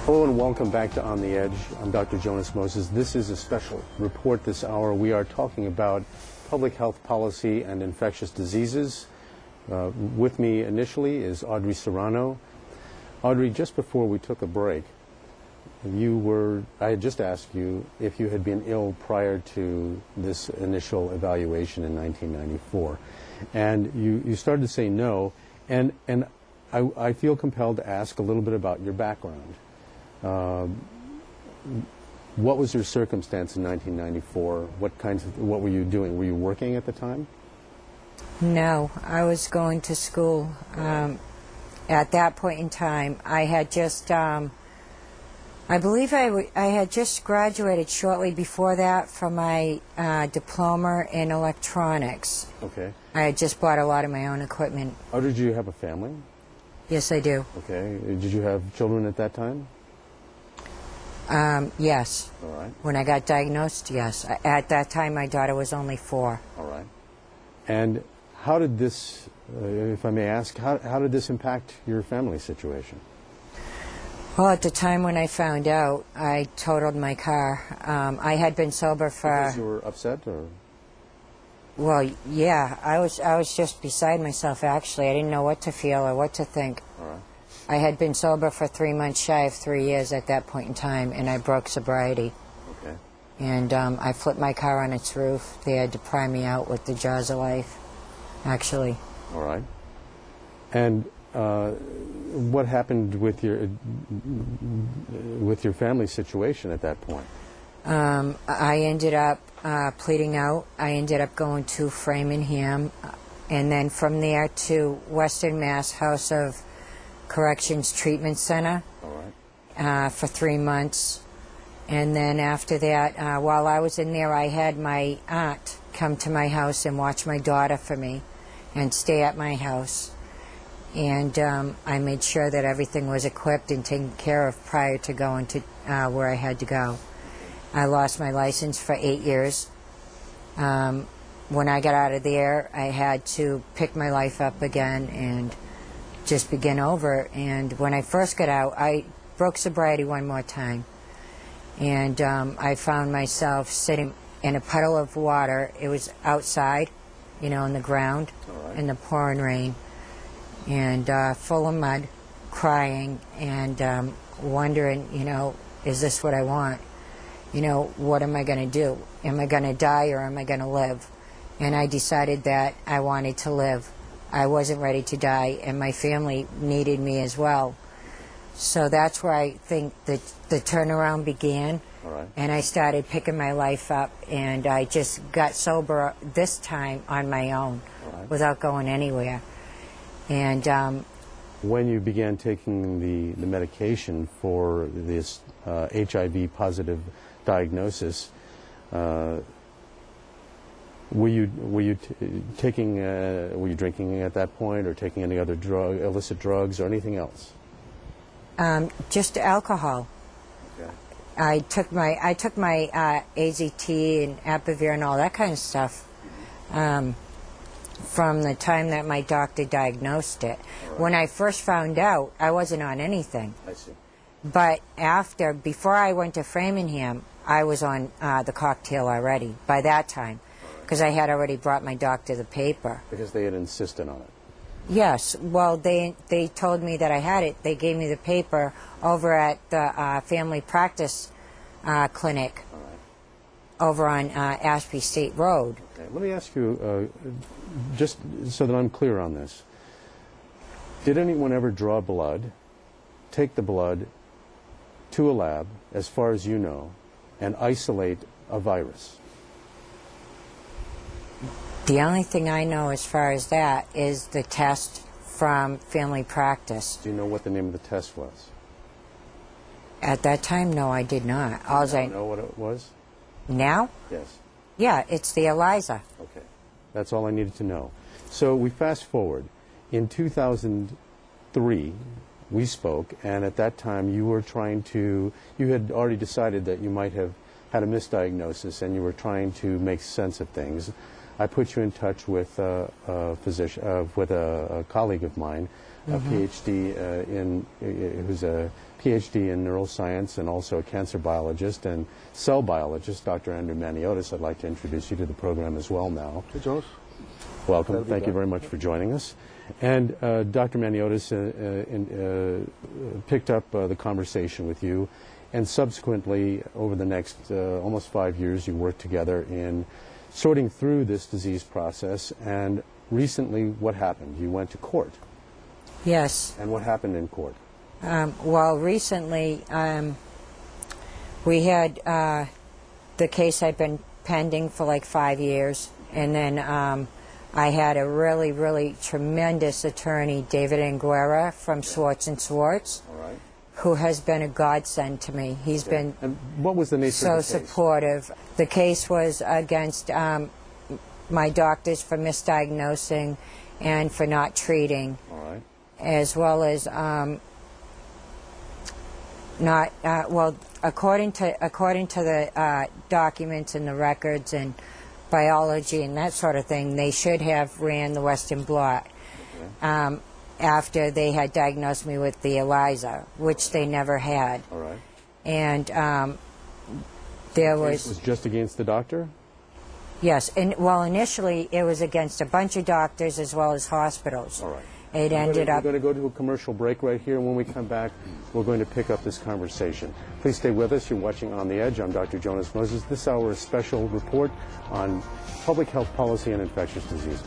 Hello and welcome back to On the Edge. I'm Dr. Jonas Moses. This is a special report this hour. We are talking about public health policy and infectious diseases. With me initially is Audrey Serrano. Audrey, just before we took a break, I had just asked you if you had been ill prior to this initial evaluation in 1994. And you started to say no, and I feel compelled to ask a little bit about your background. What was your circumstance in 1994? What were you doing? Were you working at the time? No, I was going to school. At that point in time, I had just, I believe I had just graduated shortly before that from my diploma in electronics. Okay. I had just bought a lot of my own equipment. Oh, did you have a family? Yes, I do. Okay. Did you have children at that time? Yes. All right. When I got diagnosed, yes. At that time, my daughter was only 4. All right. And how did this, if I may ask, how did this impact your family situation? Well, at the time when I found out, I totaled my car. I had been sober for... Because you were upset, or...? Well, yeah. I was just beside myself, actually. I didn't know what to feel or what to think. All right. I had been sober for 3 months, shy of 3 years at that point in time, and I broke sobriety. Okay. And I flipped my car on its roof. They had to pry me out with the jaws of life, actually. All right. And what happened with your family situation at that point? I ended up pleading out. I ended up going to Framingham, and then from there to Western Mass House of Corrections Treatment Center. All right. For 3 months. And then after that, while I was in there, I had my aunt come to my house and watch my daughter for me and stay at my house. And I made sure that everything was equipped and taken care of prior to going to where I had to go. I lost my license for 8 years. When I got out of there, I had to pick my life up again and just begin over. And when I first got out, I broke sobriety one more time. And I found myself sitting in a puddle of water. It was outside, you know, on the ground, right, in the pouring rain, and full of mud, crying and wondering, you know, is this what I want? You know, what am I going to do? Am I going to die or am I going to live? And I decided that I wanted to live. I wasn't ready to die, and my family needed me as well. So that's where I think the turnaround began. All right. And I started picking my life up, and I just got sober this time on my own, without going anywhere. And when you began taking the medication for this HIV positive diagnosis, were you drinking at that point, or taking any other illicit drugs, or anything else? Just alcohol. Okay. I took my AZT and Apivir and all that kind of stuff from the time that my doctor diagnosed it. Right. When I first found out, I wasn't on anything. I see. But before I went to Framingham, I was on the cocktail already by that time, because I had already brought my doctor the paper. Because they had insisted on it. Yes. Well, they told me that I had it. They gave me the paper over at the family practice clinic over on Ashby State Road. Okay. Let me ask you, just so that I'm clear on this. Did anyone ever draw blood, take the blood to a lab, as far as you know, and isolate a virus? The only thing I know as far as that is the test from family practice. Do you know what the name of the test was? At that time, no, I did not. Do you know what it was? Now? Yes. Yeah, it's the ELISA. Okay. That's all I needed to know. So we fast forward. In 2003, we spoke, and at that time you had already decided that you might have had a misdiagnosis, and you were trying to make sense of things. I put you in touch with a physician, with a colleague of mine, a PhD who's a PhD in neuroscience and also a cancer biologist and cell biologist, Dr. Andrew Maniotis. I'd like to introduce you to the program as well now. Hey, Jonas. Welcome. Thank you very much for joining us. And Dr. Maniotis picked up the conversation with you, and subsequently, over the next almost 5 years, you worked together in sorting through this disease process. And recently, what happened? You went to court. Yes. And what happened in court? Well, recently, we had the case had been pending for like 5 years, and then I had a really, really tremendous attorney, David Anguera from Swartz and Swartz, who has been a godsend to me. He's been and what was the nature so of the case? supportive. The case was against my doctors for misdiagnosing and for not treating, as well as not well. According to the documents and the records and biology and that sort of thing, they should have ran the Western blot after they had diagnosed me with the ELISA, which they never had. All right. And there It was was just against the doctor? yes, and well, initially it was against a bunch of doctors as well as hospitals. All right. It ended up. We're going to go to a commercial break right here, and when we come back, we're going to pick up this conversation. Please stay with us. You're watching On the Edge. I'm Dr. Jonas Moses. This hour is a special report on public health policy and infectious diseases.